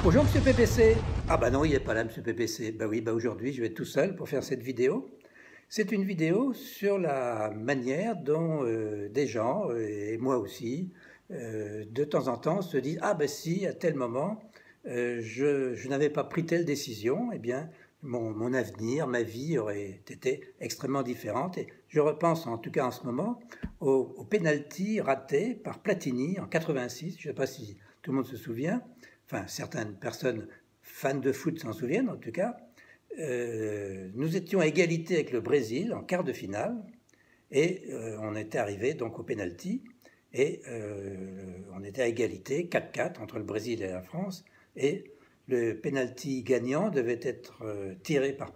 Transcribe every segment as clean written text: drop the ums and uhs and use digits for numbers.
Bonjour Monsieur PPC. Ah bah non, il n'est pas là Monsieur PPC. Bah oui, bah aujourd'hui je vais être tout seul pour faire cette vidéo. C'est une vidéo sur la manière dont des gens, et moi aussi, de temps en temps se disent «Ah bah si, à tel moment, je n'avais pas pris telle décision, eh bien mon avenir, ma vie aurait été extrêmement différente.» Et je repense en tout cas en ce moment au penalty raté par Platini en 86, je ne sais pas si tout le monde se souvient, enfin certaines personnes fans de foot s'en souviennent en tout cas. Nous étions à égalité avec le Brésil en quart de finale et on était arrivé donc au penalty et on était à égalité 4-4 entre le Brésil et la France et le penalty gagnant devait être tiré par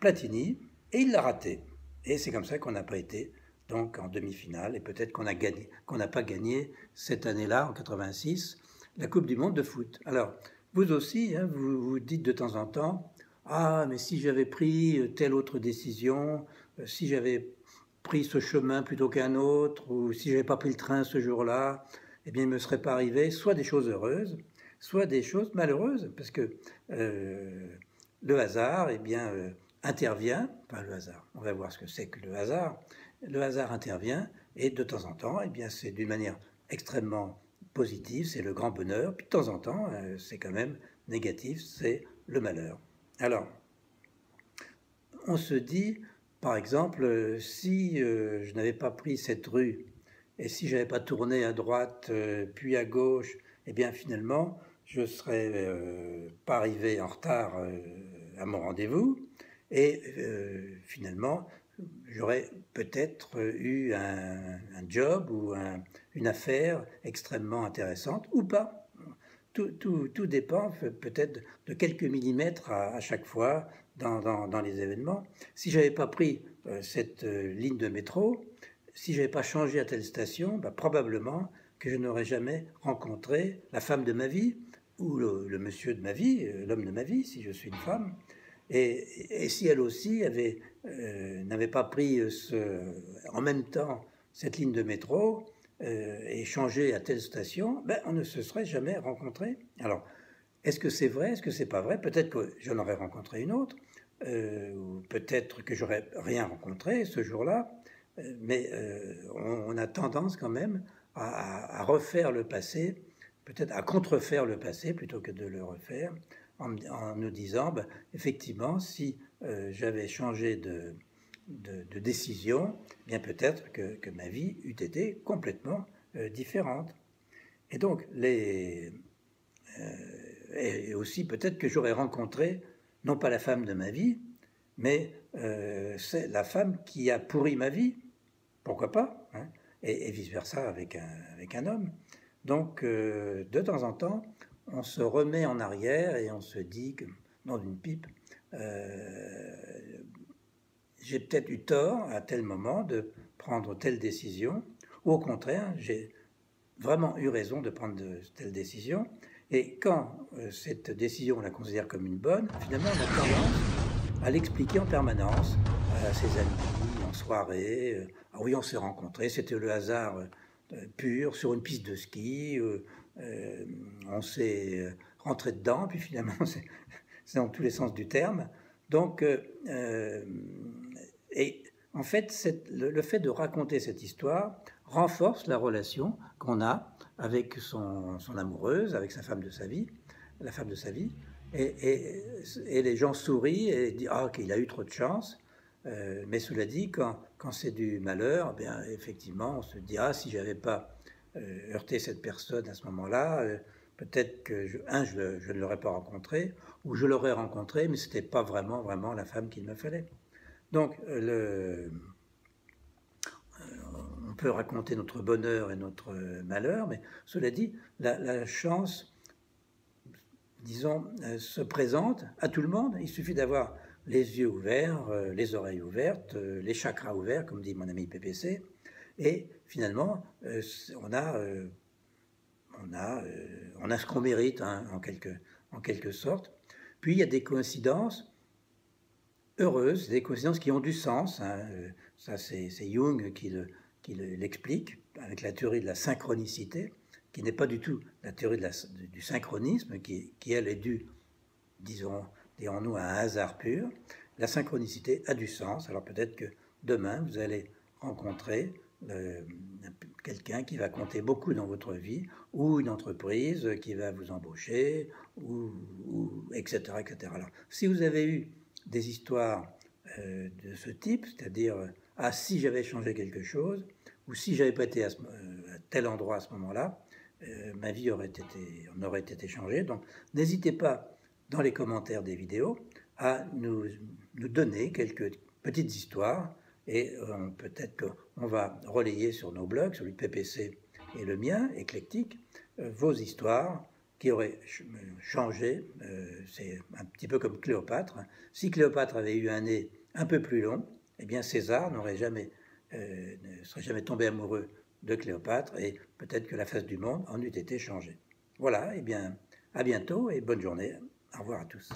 Platini et il l'a raté et c'est comme ça qu'on n'a pas été donc en demi-finale et peut-être qu'on a gagné, qu'on n'a pas gagné cette année-là en 86 la Coupe du Monde de foot. Alors vous aussi, hein, vous vous dites de temps en temps « Ah, mais si j'avais pris telle autre décision, si j'avais pris ce chemin plutôt qu'un autre, ou si j'avais pas pris le train ce jour-là, eh bien il ne me serait pas arrivé soit des choses heureuses, soit des choses malheureuses, parce que le hasard, eh bien, intervient, enfin le hasard, on va voir ce que c'est que le hasard intervient, et de temps en temps, eh bien c'est d'une manière extrêmement positive, c'est le grand bonheur, puis de temps en temps, c'est quand même négatif, c'est le malheur. Alors, on se dit, par exemple, si je n'avais pas pris cette rue, et si je n'avais pas tourné à droite, puis à gauche, eh bien finalement, je ne serais pas arrivé en retard à mon rendez-vous, et finalement, j'aurais peut-être eu un job ou une affaire extrêmement intéressante, ou pas. Tout dépend peut-être de quelques millimètres à chaque fois dans les événements. Si je n'avais pas pris cette ligne de métro, si je n'avais pas changé à telle station, bah, probablement que je n'aurais jamais rencontré la femme de ma vie ou le monsieur de ma vie, l'homme de ma vie, si je suis une femme. Et si elle aussi n'avait pas pris en même temps cette ligne de métro, et changé à telle station, ben, on ne se serait jamais rencontré. Alors, est-ce que c'est vrai? Est-ce que c'est pas vrai? Peut-être que j'en aurais rencontré une autre, ou peut-être que j'aurais rien rencontré ce jour-là, mais on a tendance quand même à refaire le passé, peut-être à contrefaire le passé plutôt que de le refaire, en nous disant, ben, effectivement, si j'avais changé de décision, bien peut-être que ma vie eût été complètement différente. Et donc, et aussi peut-être que j'aurais rencontré, non pas la femme de ma vie, mais c'est la femme qui a pourri ma vie, pourquoi pas, hein, et vice-versa avec un homme. Donc, de temps en temps, on se remet en arrière et on se dit, que, dans une pipe, j'ai peut-être eu tort à tel moment de prendre telle décision, ou au contraire, j'ai vraiment eu raison de prendre telle décision. Et quand cette décision, on la considère comme une bonne, finalement, on a tendance à l'expliquer en permanence à ses amis, en soirée. Ah oui, on s'est rencontrés, c'était le hasard pur, sur une piste de ski, on s'est rentré dedans, puis finalement, c'est dans tous les sens du terme. Donc, et en fait, le fait de raconter cette histoire renforce la relation qu'on a avec son amoureuse, avec sa femme de sa vie, la femme de sa vie, et les gens sourient et disent « Ah, qu'il a eu trop de chance ». Mais cela dit, quand c'est du malheur, eh bien, effectivement, on se dit « Ah, si j'avais pas heurté cette personne à ce moment-là, peut-être que, je ne l'aurais pas rencontré, ou je l'aurais rencontré, mais ce n'était pas vraiment la femme qu'il me fallait. » Donc, on peut raconter notre bonheur et notre malheur, mais cela dit, la chance, disons, se présente à tout le monde. Il suffit d'avoir les yeux ouverts, les oreilles ouvertes, les chakras ouverts, comme dit mon ami PPC, et finalement, on a ce qu'on mérite, hein, en quelque sorte. Puis il y a des coïncidences heureuses, des coïncidences qui ont du sens. Hein. Ça, c'est Jung qui l'explique avec la théorie de la synchronicité, qui n'est pas du tout la théorie du synchronisme, qui elle est due, dirons-nous, à un hasard pur. La synchronicité a du sens. Alors peut-être que demain, vous allez rencontrer quelqu'un qui va compter beaucoup dans votre vie, ou une entreprise qui va vous embaucher, etc., etc. Alors, si vous avez eu des histoires de ce type, c'est-à-dire « Ah, si j'avais changé quelque chose », ou « Si j'avais pas été à tel endroit à ce moment-là, ma vie aurait été changée ». Donc, n'hésitez pas, dans les commentaires des vidéos, à nous donner quelques petites histoires, et peut-être qu'on va relayer sur nos blogs, celui de PPC et le mien, éclectique, vos histoires qui auraient changé. C'est un petit peu comme Cléopâtre. Si Cléopâtre avait eu un nez un peu plus long, eh bien César ne serait jamais tombé amoureux de Cléopâtre, et peut-être que la face du monde en eût été changée. Voilà, eh bien, à bientôt et bonne journée. Au revoir à tous.